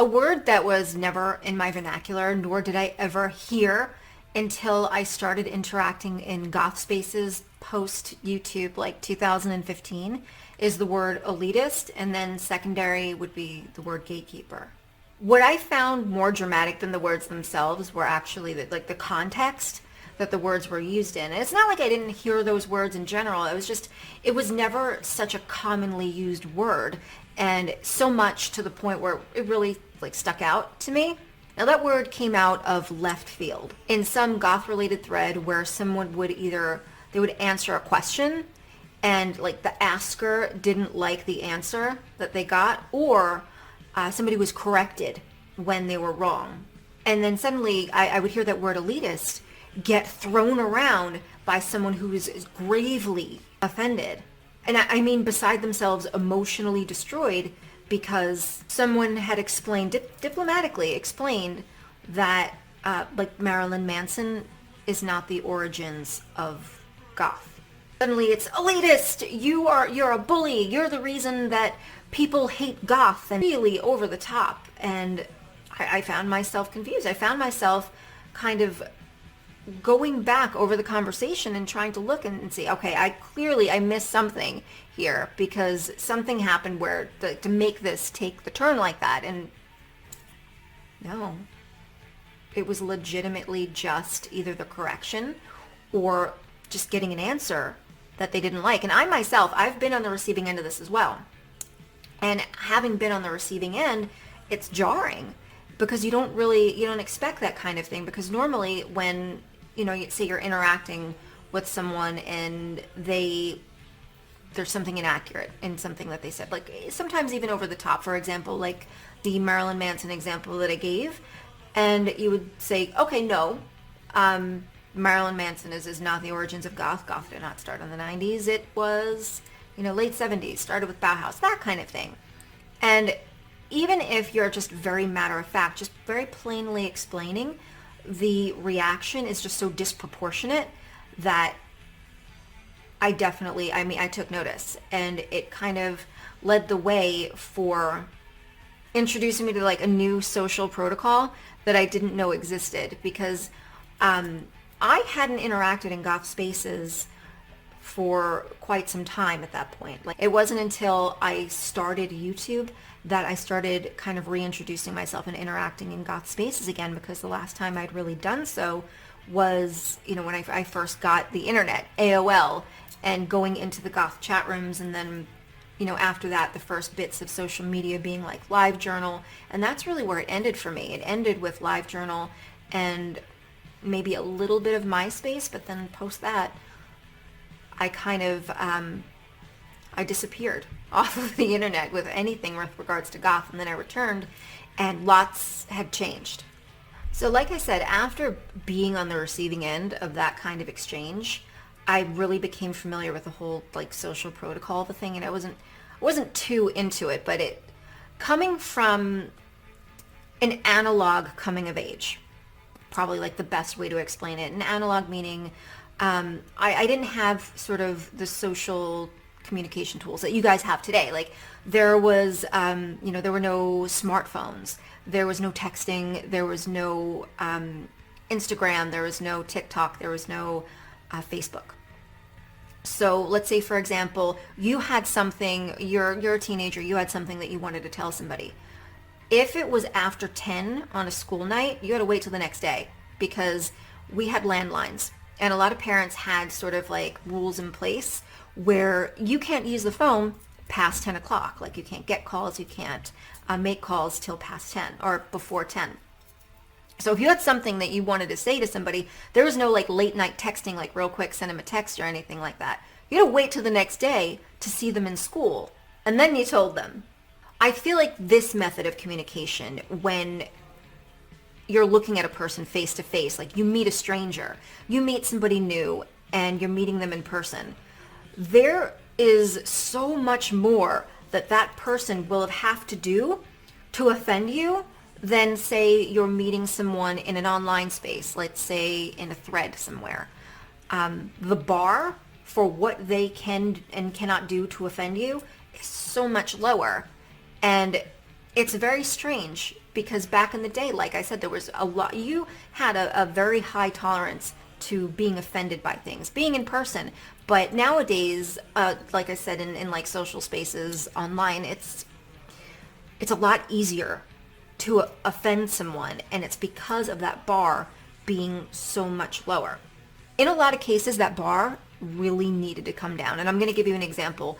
A word that was never in my vernacular, nor did I ever hear until I started interacting in goth spaces post YouTube, like 2015, is the word elitist, and then secondary would be the word gatekeeper. What I found more dramatic than the words themselves were actually the context that the words were used in. And it's not like I didn't hear those words in general. It was just, it was never such a commonly used word, and so much to the point where it really like stuck out to me. Now that word came out of left field in some goth related thread where someone would they would answer a question and like the asker didn't like the answer that they got, or somebody was corrected when they were wrong. And then suddenly I would hear that word elitist get thrown around by someone who is gravely offended. And I mean beside themselves, emotionally destroyed, because someone had explained, diplomatically explained, that like Marilyn Manson is not the origins of goth. Suddenly it's elitist, you're a bully, you're the reason that people hate goth, and really over the top. And I found myself confused. I found myself kind of going back over the conversation and trying to look and see, okay, I missed something here, because something happened where to make this take the turn like that. And no, it was legitimately just either the correction or just getting an answer that they didn't like. And I myself, I've been on the receiving end of this as well. And having been on the receiving end, it's jarring, because you don't expect that kind of thing. Because normally when, say you're interacting with someone and there's something inaccurate in something that they said, like sometimes even over the top, for example, like the Marilyn Manson example that I gave, and you would say, okay, no, Marilyn Manson is not the origins of goth. Goth did not start in the 90s. It was, late 70s, started with Bauhaus, that kind of thing. And even if you're just very matter of fact, just very plainly explaining, the reaction is just so disproportionate that I took notice, and it kind of led the way for introducing me to like a new social protocol that I didn't know existed, because I hadn't interacted in goth spaces for quite some time at that point. Like, it wasn't until I started YouTube that I started kind of reintroducing myself and interacting in goth spaces again, because the last time I'd really done so was, when I first got the internet, AOL, and going into the goth chat rooms, and then, after that, the first bits of social media being like LiveJournal, and that's really where it ended for me. It ended with LiveJournal and maybe a little bit of MySpace, but then post that, I kind of, I disappeared off of the internet with anything with regards to goth, and then I returned and lots had changed. So like I said, after being on the receiving end of that kind of exchange, I really became familiar with the whole like social protocol of the thing, and I wasn't too into it, but it coming from an analog coming of age, probably like the best way to explain it. An analog meaning I didn't have sort of the social communication tools that you guys have today. Like there was, there were no smartphones, there was no texting, there was no Instagram, there was no TikTok, there was no Facebook. So let's say, for example, you had something, you're a teenager, you had something that you wanted to tell somebody. If it was after 10 on a school night, you had to wait till the next day, because we had landlines. And a lot of parents had sort of like rules in place where you can't use the phone past 10 o'clock. Like you can't get calls, you can't make calls till past 10 or before 10. So if you had something that you wanted to say to somebody, there was no like late night texting, like real quick, send them a text or anything like that. You had to wait till the next day to see them in school, and then you told them. I feel like this method of communication, when you're looking at a person face to face, like you meet a stranger, you meet somebody new, and you're meeting them in person, there is so much more that person will have to do to offend you than say you're meeting someone in an online space, let's say in a thread somewhere. The bar for what they can and cannot do to offend you is so much lower. And It's very strange because back in the day, like I said, there was a lot, you had a very high tolerance to being offended by things, being in person. But nowadays, like I said, in like social spaces online, it's a lot easier to offend someone, and it's because of that bar being so much lower. In a lot of cases, that bar really needed to come down. And I'm going to give you an example.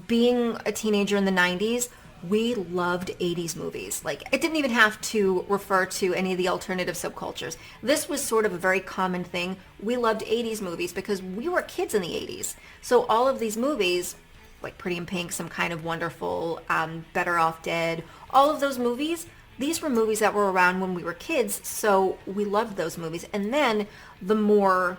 Being a teenager in the 90s, we loved 80s movies. Like, it didn't even have to refer to any of the alternative subcultures. This was sort of a very common thing. We loved 80s movies because we were kids in the 80s. So all of these movies, like Pretty in Pink, Some Kind of Wonderful, Better Off Dead, all of those movies, these were movies that were around when we were kids, so we loved those movies. And then the more,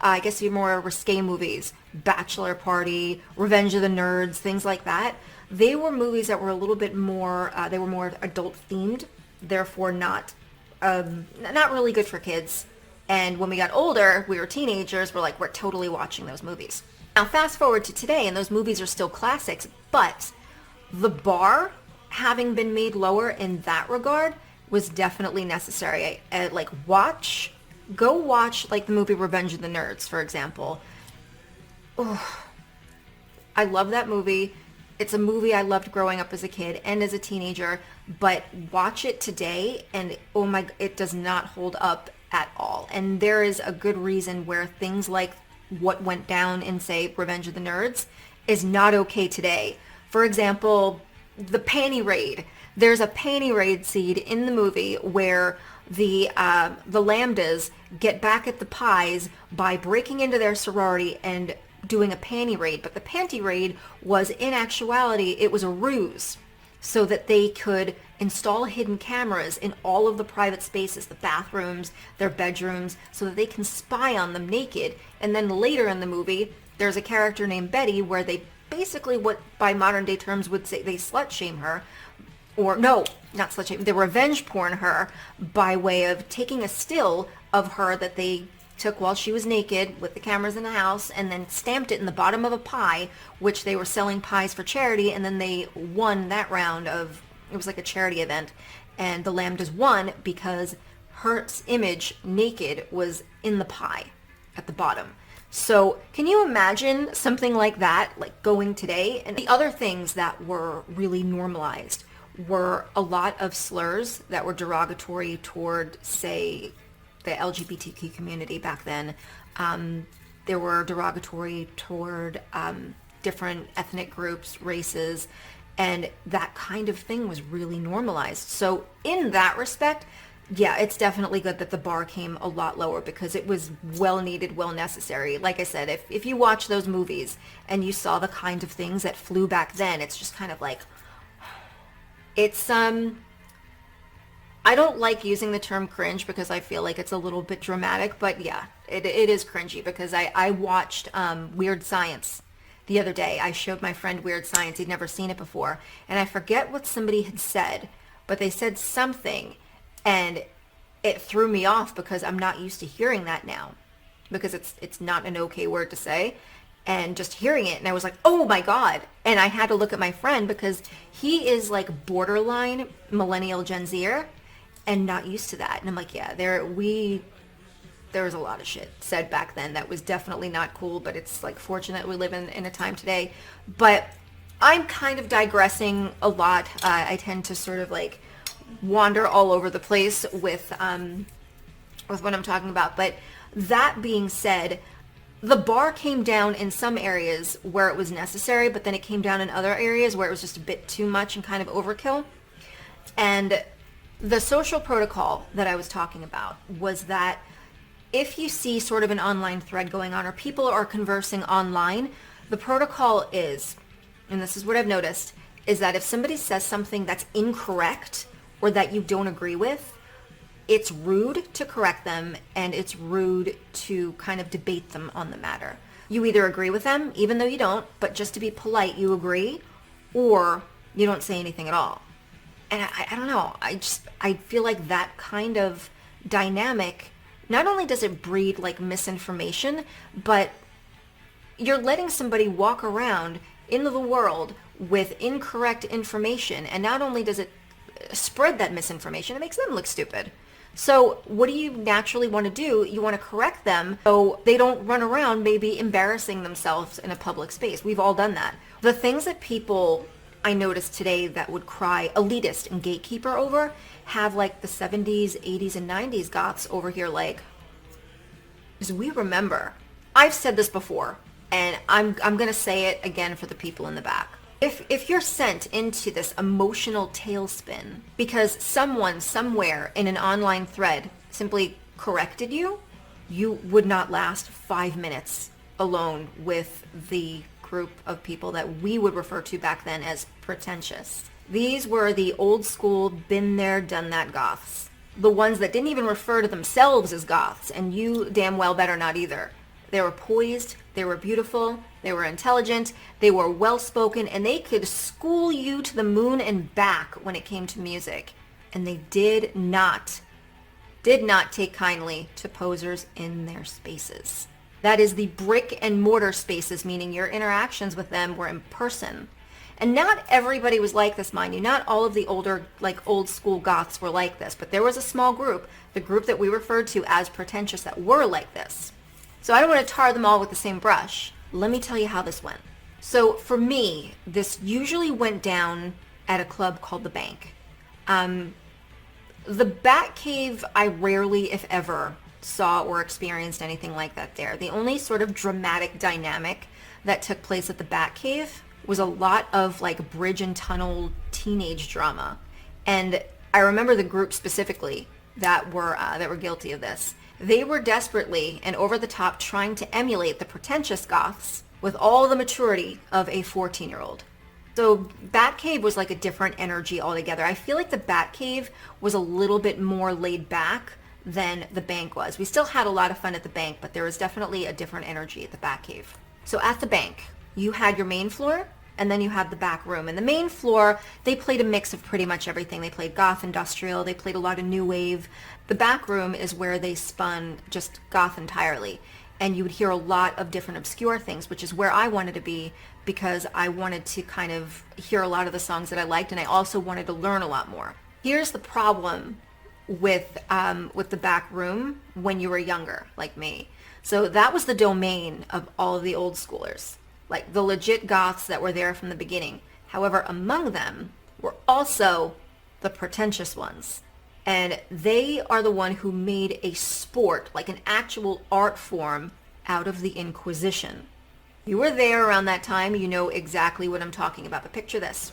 I guess the more risque movies, Bachelor Party, Revenge of the Nerds, things like that, they were movies that were a little bit more, they were more adult themed, therefore not really good for kids. And when we got older, we were teenagers, we're totally watching those movies. Now fast forward to today, and those movies are still classics, but the bar having been made lower in that regard was definitely necessary. Go watch like the movie Revenge of the Nerds, for example. Oh, I love that movie. It's a movie I loved growing up as a kid and as a teenager, but watch it today and oh my, it does not hold up at all. And there is a good reason where things like what went down in, say, Revenge of the Nerds is not okay today. For example, the panty raid. There's a panty raid scene in the movie where the Lambdas get back at the Pies by breaking into their sorority and doing a panty raid. But the panty raid was, in actuality, it was a ruse so that they could install hidden cameras in all of the private spaces, the bathrooms, their bedrooms, so that they can spy on them naked. And then later in the movie, there's a character named Betty where they basically, what by modern day terms would say, they slut shame her, or no, not slut shame, they revenge porn her by way of taking a still of her that they took while she was naked with the cameras in the house and then stamped it in the bottom of a pie, which they were selling pies for charity, and then they won that round of, it was like a charity event, and the Lambdas won because her image naked was in the pie at the bottom. So can you imagine something like that, like going today? And the other things that were really normalized were a lot of slurs that were derogatory toward, say, the LGBTQ community back then. There were derogatory toward different ethnic groups, races, and that kind of thing was really normalized. So in that respect, yeah, it's definitely good that the bar came a lot lower because it was well needed, well necessary. Like I said, if you watch those movies and you saw the kind of things that flew back then, it's just kind of like, it's, I don't like using the term cringe because I feel like it's a little bit dramatic, but yeah, it is cringy because I watched Weird Science the other day. I showed my friend Weird Science. He'd never seen it before. And I forget what somebody had said, but they said something and it threw me off because I'm not used to hearing that now because it's not an okay word to say. And just hearing it, and I was like, oh my God. And I had to look at my friend because he is like borderline millennial Gen Zer and not used to that. And I'm like, yeah, there was a lot of shit said back then that was definitely not cool, but it's like fortunate we live in a time today. But I'm kind of digressing a lot. I tend to sort of like wander all over the place with what I'm talking about. But that being said, the bar came down in some areas where it was necessary, but then it came down in other areas where it was just a bit too much and kind of overkill. And the social protocol that I was talking about was that if you see sort of an online thread going on or people are conversing online, the protocol is, and this is what I've noticed, is that if somebody says something that's incorrect or that you don't agree with, it's rude to correct them and it's rude to kind of debate them on the matter. You either agree with them, even though you don't, but just to be polite, you agree, or you don't say anything at all. And I don't know, I feel like that kind of dynamic, not only does it breed like misinformation, but you're letting somebody walk around into the world with incorrect information. And not only does it spread that misinformation, it makes them look stupid. So what do you naturally want to do? You want to correct them so they don't run around maybe embarrassing themselves in a public space. We've all done that. The things that people I noticed today that would cry elitist and gatekeeper over have like the 70s, 80s, and 90s goths over here like, because we remember, I've said this before, and I'm going to say it again for the people in the back. If you're sent into this emotional tailspin because someone somewhere in an online thread simply corrected you, you would not last 5 minutes alone with the group of people that we would refer to back then as pretentious. These were the old school, been there, done that goths. The ones that didn't even refer to themselves as goths, and you damn well better not either. They were poised, they were beautiful, they were intelligent, they were well-spoken, and they could school you to the moon and back when it came to music. And they did not take kindly to posers in their spaces. That is the brick and mortar spaces, meaning your interactions with them were in person. And not everybody was like this, mind you. Not all of the older, like old school goths were like this, but there was a small group, the group that we referred to as pretentious, that were like this. So I don't want to tar them all with the same brush. Let me tell you how this went. So for me, this usually went down at a club called The Bank. The Batcave, I rarely, if ever, saw or experienced anything like that there. The only sort of dramatic dynamic that took place at the Batcave was a lot of like bridge and tunnel teenage drama. And I remember the group specifically that were guilty of this. They were desperately and over the top trying to emulate the pretentious goths with all the maturity of a 14-year-old. So Batcave was like a different energy altogether. I feel like the Batcave was a little bit more laid back than the Bank was. We still had a lot of fun at the Bank, but there was definitely a different energy at the Batcave. So at the Bank, you had your main floor, and then you had the back room. And the main floor, they played a mix of pretty much everything. They played goth, industrial, they played a lot of new wave. The back room is where they spun just goth entirely. And you would hear a lot of different obscure things, which is where I wanted to be because I wanted to kind of hear a lot of the songs that I liked, and I also wanted to learn a lot more. Here's the problem with the back room when you were younger, like me. So that was the domain of all of the old schoolers, like the legit goths that were there from the beginning. However, among them were also the pretentious ones. And they are the one who made a sport, like an actual art form, out of the Inquisition. You were there around that time, you know exactly what I'm talking about. But picture this.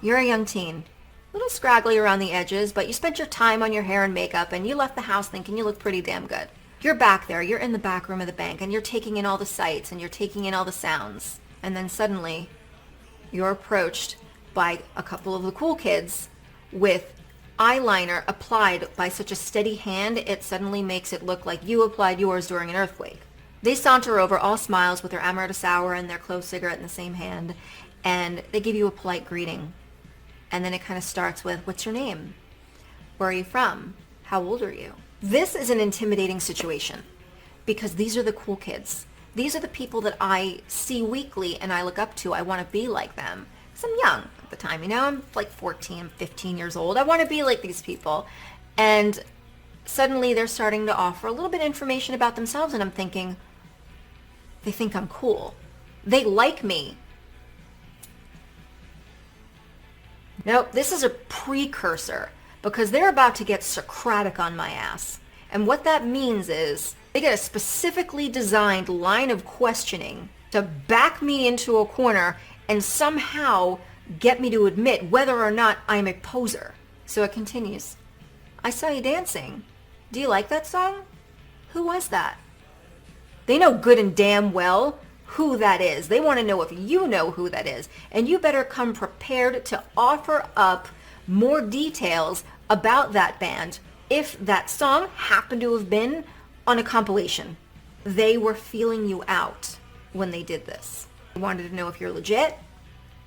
You're a young teen, a little scraggly around the edges, but you spent your time on your hair and makeup, and you left the house thinking you look pretty damn good. You're back there, you're in the back room of the Bank, and you're taking in all the sights, and you're taking in all the sounds. And then suddenly, you're approached by a couple of the cool kids with eyeliner applied by such a steady hand, it suddenly makes it look like you applied yours during an earthquake. They saunter over, all smiles, with their amaretto sour and their clove cigarette in the same hand, and they give you a polite greeting. And then it kind of starts with, what's your name? Where are you from? How old are you? This is an intimidating situation because these are the cool kids. These are the people that I see weekly and I look up to. I want to be like them. Because I'm young at the time, you know? I'm like 14, 15 years old. I want to be like these people. And suddenly they're starting to offer a little bit of information about themselves, and I'm thinking, they think I'm cool. They like me. Nope, this is a precursor because they're about to get Socratic on my ass. And what that means is they get a specifically designed line of questioning to back me into a corner and somehow get me to admit whether or not I'm a poser. So it continues. I saw you dancing. Do you like that song? Who was that? They know good and damn well who that is. They want to know if you know who that is. And you better come prepared to offer up more details about that band if that song happened to have been on a compilation. They were feeling you out when they did this. They wanted to know if you're legit.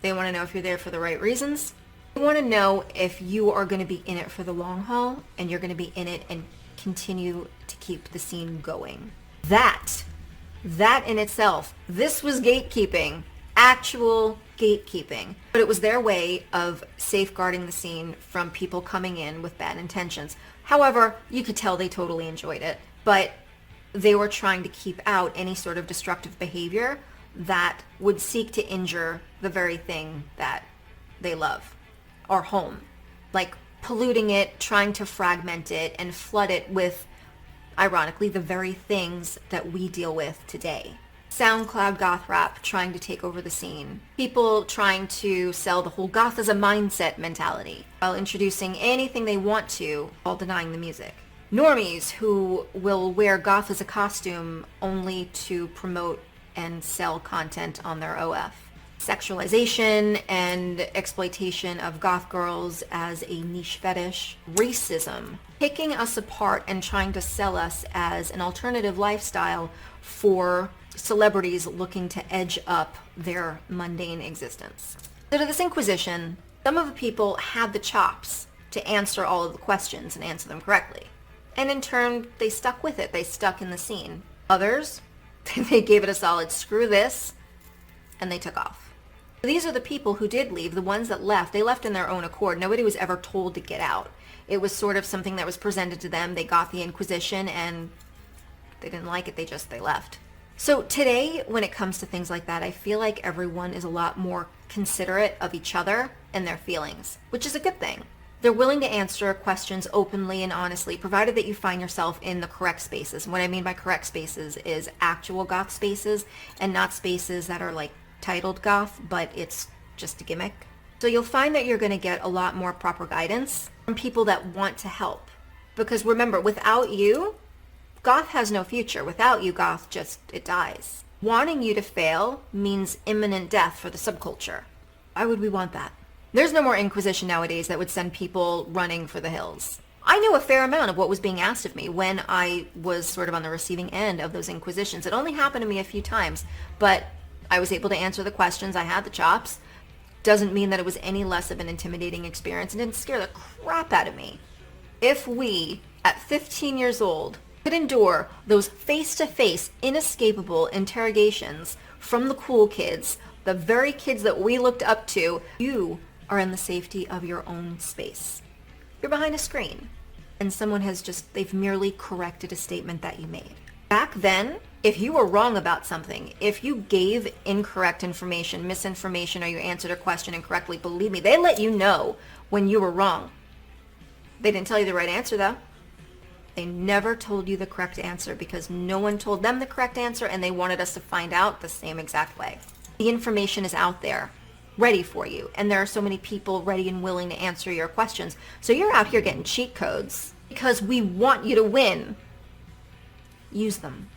They want to know if you're there for the right reasons. They want to know if you are going to be in it for the long haul and you're going to be in it and continue to keep the scene going. That in itself, this was gatekeeping Actual gatekeeping. But it was their way of safeguarding the scene from people coming in with bad intentions. However, you could tell they totally enjoyed it, but they were trying to keep out any sort of destructive behavior that would seek to injure the very thing that they love, our home. Like polluting it, trying to fragment it, and flood it with, ironically, the very things that we deal with today. SoundCloud goth rap trying to take over the scene. People trying to sell the whole goth as a mindset mentality while introducing anything they want to while denying the music. Normies who will wear goth as a costume only to promote and sell content on their OF. Sexualization and exploitation of goth girls as a niche fetish. Racism. Picking us apart and trying to sell us as an alternative lifestyle for celebrities looking to edge up their mundane existence. So to this Inquisition, some of the people had the chops to answer all of the questions and answer them correctly. And in turn, they stuck with it. They stuck in the scene. Others, they gave it a solid screw this, and they took off. These are the people who did leave. The ones that left, they left in their own accord. Nobody was ever told to get out. It was sort of something that was presented to them. They got the Inquisition, and they didn't like it. They left. So today, when it comes to things like that, I feel like everyone is a lot more considerate of each other and their feelings, which is a good thing. They're willing to answer questions openly and honestly, provided that you find yourself in the correct spaces. And what I mean by correct spaces is actual goth spaces and not spaces that are like titled goth, but it's just a gimmick. So you'll find that you're going to get a lot more proper guidance from people that want to help. Because remember, without you, goth has no future. Without you, goth it dies. Wanting you to fail means imminent death for the subculture. Why would we want that? There's no more Inquisition nowadays that would send people running for the hills. I knew a fair amount of what was being asked of me when I was sort of on the receiving end of those Inquisitions. It only happened to me a few times, but I was able to answer the questions. I had the chops. Doesn't mean that it was any less of an intimidating experience and didn't scare the crap out of me. If we, at 15 years old, could endure those face-to-face, inescapable interrogations from the cool kids, the very kids that we looked up to, you are in the safety of your own space. You're behind a screen, and someone they've merely corrected a statement that you made. Back then, if you were wrong about something, if you gave incorrect information, misinformation, or you answered a question incorrectly, believe me, they let you know when you were wrong. They didn't tell you the right answer, though. They never told you the correct answer because no one told them the correct answer, and they wanted us to find out the same exact way. The information is out there, ready for you, and there are so many people ready and willing to answer your questions. So you're out here getting cheat codes because we want you to win. Use them.